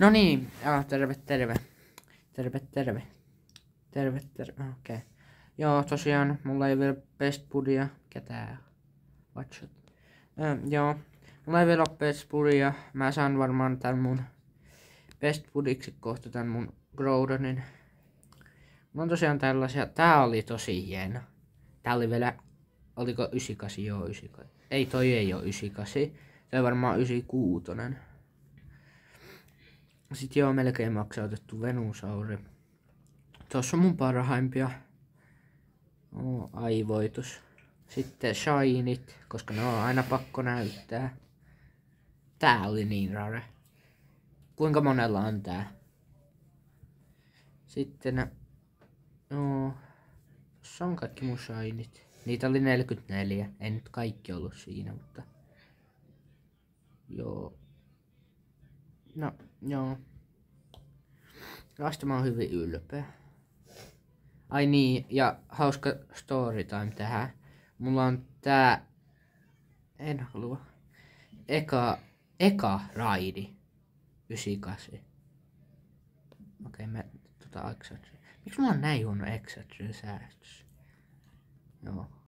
No niin, terve, terve. Terve, terve. Terve, terve, okei. Okay. Joo, tosiaan, mulla ei vielä Best Budia. Mikä tää on? Joo, mulla ei vielä ole Best Budia. Mä saan varmaan tän mun Best Budiksi kohta tän mun Groudonin. Mulla on tosiaan tällaisia. Tää oli tosi hieno. Tää oli vielä, oliko 98? Joo, 98. Ei, toi ei oo 98. Se on varmaan 96. Sitten joo, melkein maksautettu Venusauri. Tossa on mun parhaimpia. Aivoitus. Sitten Shinit, koska ne on aina pakko näyttää. Tää oli niin rare. Kuinka monella on tää? Sitten tossa on kaikki mun Shinit. Niitä oli 44. Ei nyt kaikki ollut siinä, mutta joo. No, joo. Tästä mä oon hyvin ylpeä. Ai niin, ja hauska storytime tähän. Mulla on tää, en halua, eka raidi, 98. Okei, mä Miksi mulla on näin huono Excel-säästys? Joo.